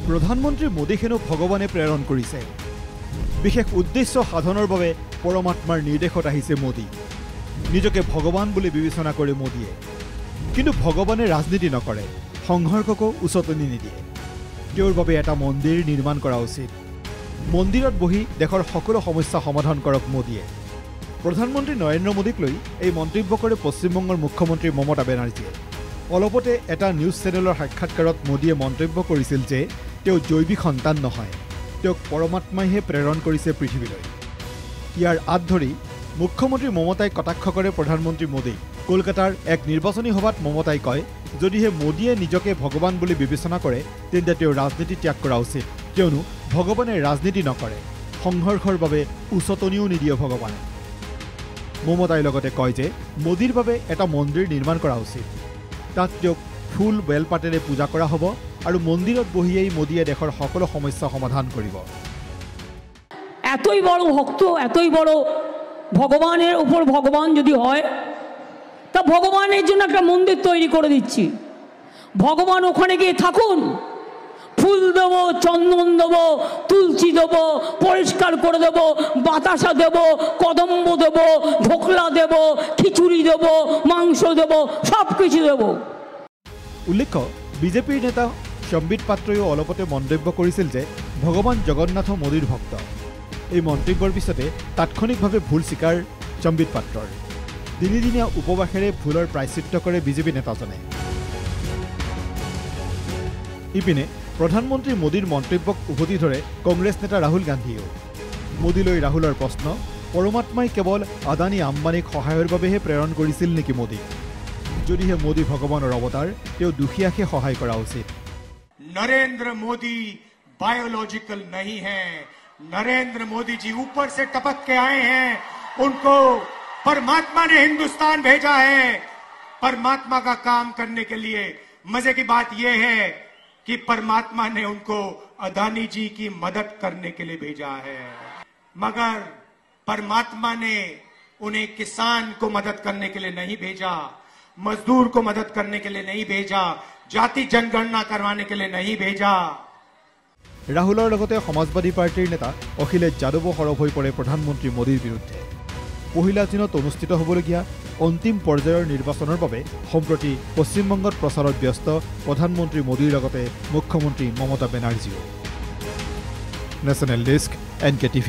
প্ৰধানমন্ত্ৰী মোদীক হেনো ভগৱানে প্ৰেৰণ কৰিছে। বিশেষ উদ্দেশ্য সাধনৰ বাবে পৰমাত্মাৰ নিৰ্দেশত আহিছে মোদী। নিজকে ভগৱান বুলি বিবেচনা কৰে মোদীয়ে। কিন্তু ভগৱানে ৰাজনীতি নকৰে, সংঘৰ্ষকো উচতনি নিদিয়ে। তেওঁৰ বাবে এটা মন্দিৰ নিৰ্মাণ কৰা উচিত। মন্দিৰত বহি দেশৰ সকলো সমস্যা সমাধান কৰক মোদীয়ে। প্ৰধানমন্ত্ৰী নৰেন্দ্ৰ মোদীক লৈ এই মন্তব্য কৰে পশ্চিমবংগৰ মুখ্যমন্ত্ৰী মমতা বেনাৰ্জীয়ে। অলপতে এটা নিউজ চেনেলৰ সাক্ষাৎকাৰত মোদীয়ে মন্তব্য কৰিছিল যে তেওঁ জৈৱিক সন্তান নহয়, তেওঁক পৰমাত্মাইহে প্ৰেৰণ কৰিছে পৃথিৱীলৈ। ইয়াৰ আঁত ধৰি মুখ্যমন্ত্ৰী মমতাই কটাক্ষ কৰে প্ৰধানমন্ত্ৰী মোদীক। কলকাতাৰ এক নিৰ্বাচনী সভাত মমতাই কয়, যদিহে মোদীয়ে নিজকে ভগৱান বুলি বিবেচনা কৰে তেন্তে তেওঁ ৰাজনীতি ত্যাগ কৰা উচিত, কিয়নো ভগৱানে ৰাজনীতি নকৰে, সংঘৰ্ষৰ বাবে উচতনিও নিদিয়ে ভগৱানে। মমতাই লগতে কয় যে মোদীৰ বাবে এটা মন্দিৰ নিৰ্মাণ কৰা উচিত। তাত তেওঁক ফুল বেলপাতেৰে পূজা কৰা হ'ব আৰু মন্দিৰত বহিয়েই মোদীয়ে দেশৰ সকলো সমস্যা সমাধান কৰিব। এতই বড় ভক্ত, এতই বড় ভগবানের উপর ভগবান যদি হয়, তা ভগবানের জন্য একটা মন্দির তৈরি করে দিচ্ছি। ভগবান ওখানে গিয়ে থাকুন, ফুল দেব, চন্দন দেব, তুলসী দেব, পরিষ্কার করে দেব, বাতাসা দেব, কদম্ব দেব, ঢোকলা দেব, খিচুড়ি দেব, মাংস দেব, সব কিছু দেব। উল্লেখ্য, বিজেপিৰ নেতা সম্বিত পাত্ৰইও অলপতে মন্তব্য কৰিছিল যে ভগৱান জগন্নাথ মোদীৰ ভক্ত। এই মন্তব্যৰ পিছতে তাৎক্ষণিকভাৱে ভুল স্বীকাৰ সম্বিত পাত্ৰৰ। তিনিদিনীয়া উপবাসেৰে ভুলৰ প্ৰায়শ্চিত্ত কৰে বিজেপি নেতাজনে। ইপিনে প্ৰধানমন্ত্ৰী মোদীৰ মন্তব্যক উভতি ধৰে কংগ্ৰেছ নেতা ৰাহুল গান্ধীয়েও। মোদীলৈ ৰাহুলৰ প্ৰশ্ন, পৰমাত্মাই কেৱল আদানী আম্বানীক সহায়ৰ বাবেহে প্ৰেৰণ কৰিছিল নেকি মোদীক? যদিহে মোদী ভগৱানৰ অৱতাৰ, তেওঁ দুখীয়াকে সহায় কৰা উচিত। नरेंद्र मोदी बायोलॉजिकल नहीं है। नरेंद्र मोदी जी ऊपर से टपक के आए हैं। उनको परमात्मा ने हिंदुस्तान भेजा है। परमात्मा का काम करने के लिए मजे की बात यह है कि परमात्मा ने उनको अदानी जी की मदद करने के लिए भेजा है, मगर परमात्मा ने उन्हें किसान को मदद करने के लिए नहीं भेजा, मजदूर को मदद करने के लिए नहीं भेजा, जाति जनगणना करवाने के लिए नहीं भेजा। ৰাহুলৰ লগতে সমাজবাদী পাৰ্টিৰ নেতা অখিলেশ যাদৱো সৰব হৈ পৰে প্ৰধানমন্ত্ৰী মোদীৰ বিৰুদ্ধে। পহিলা জুনত অনুষ্ঠিত হ'বলগীয়া অন্তিম পৰ্যায়ৰ নিৰ্বাচনৰ বাবে সম্প্ৰতি পশ্চিমবংগত প্ৰচাৰত ব্যস্ত প্ৰধানমন্ত্ৰী মোদীৰ লগতে মুখ্যমন্ত্ৰী মমতা বেনাৰ্জীও। National desk, NK TV।